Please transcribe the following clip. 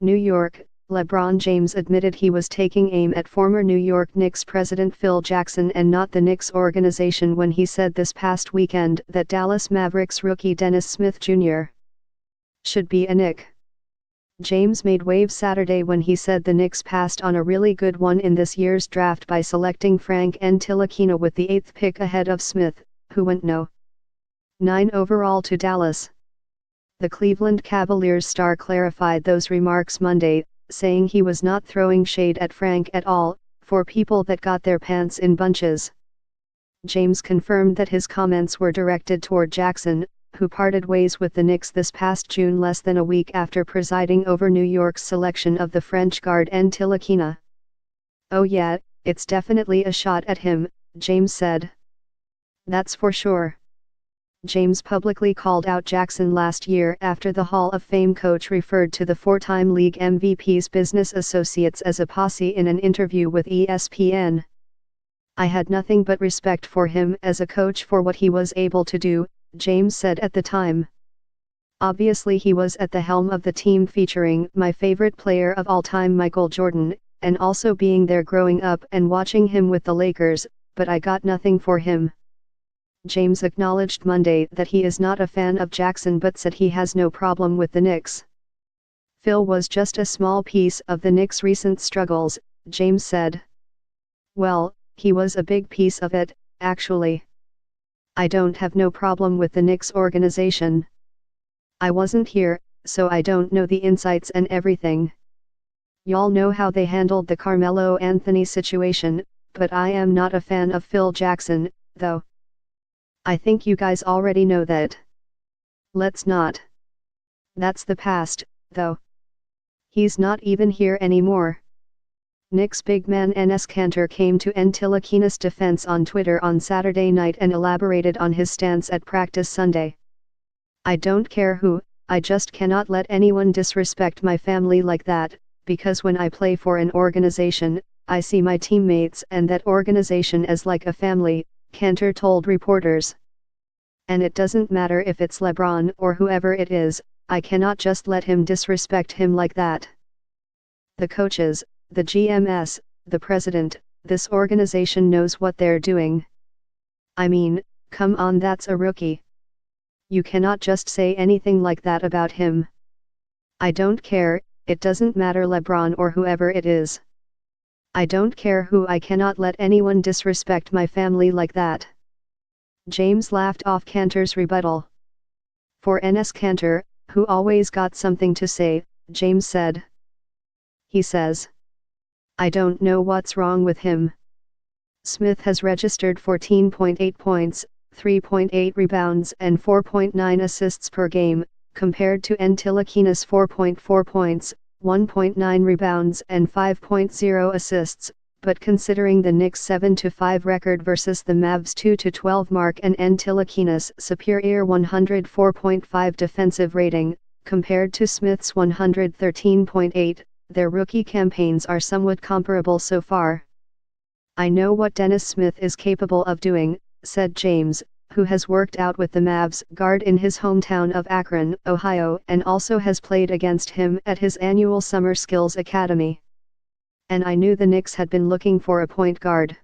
New York, LeBron James admitted he was taking aim at former New York Knicks president Phil Jackson and not the Knicks organization when he said this past weekend that Dallas Mavericks rookie Dennis Smith Jr. should be a Knick. James made waves Saturday when he said the Knicks passed on a really good one in this year's draft by selecting Frank Ntilikina with the 8th pick ahead of Smith, who went No. 9 overall to Dallas. The Cleveland Cavaliers star clarified those remarks Monday, saying he was not throwing shade at Frank at all, for people that got their pants in bunches. James confirmed that his comments were directed toward Jackson, who parted ways with the Knicks this past June less than a week after presiding over New York's selection of the French guard Ntilikina. "Oh yeah, it's definitely a shot at him," James said. "That's for sure." James publicly called out Jackson last year after the Hall of Fame coach referred to the four-time league MVP's business associates as a posse in an interview with ESPN. "I had nothing but respect for him as a coach for what he was able to do," James said at the time. "Obviously he was at the helm of the team featuring my favorite player of all time Michael Jordan, and also being there growing up and watching him with the Lakers, but I got nothing for him." James acknowledged Monday that he is not a fan of Jackson but said he has no problem with the Knicks. "Phil was just a small piece of the Knicks' recent struggles," James said. "Well, he was a big piece of it, actually. I don't have no problem with the Knicks organization. I wasn't here, so I don't know the insights and everything. Y'all know how they handled the Carmelo Anthony situation, but I am not a fan of Phil Jackson, though. I think you guys already know that. Let's not. That's the past, though. He's not even here anymore." Knicks big man Enes Kanter came to Ntilikina's defense on Twitter on Saturday night and elaborated on his stance at practice Sunday. "I don't care who, I just cannot let anyone disrespect my family like that, because when I play for an organization, I see my teammates and that organization as like a family," Kanter told reporters. "And it doesn't matter if it's LeBron or whoever it is, I cannot just let him disrespect him like that. The coaches, the GMs, the president, this organization knows what they're doing. I mean, come on, that's a rookie. You cannot just say anything like that about him. I don't care, it doesn't matter LeBron or whoever it is. I don't care who, I cannot let anyone disrespect my family like that." James laughed off Kanter's rebuttal. For Enes Kanter, who always got something to say, James said. He says, "I don't know what's wrong with him. Smith has registered 14.8 points, 3.8 rebounds and 4.9 assists per game, compared to Ntilikina's 4.4 points, 1.9 rebounds and 5.0 assists, but considering the Knicks' 7-5 record versus the Mavs' 2-12 mark and Ntilikina's superior 104.5 defensive rating, compared to Smith's 113.8, their rookie campaigns are somewhat comparable so far. I know what Dennis Smith is capable of doing," said James, who has worked out with the Mavs guard in his hometown of Akron, Ohio, and also has played against him at his annual Summer Skills Academy. "And I knew the Knicks had been looking for a point guard.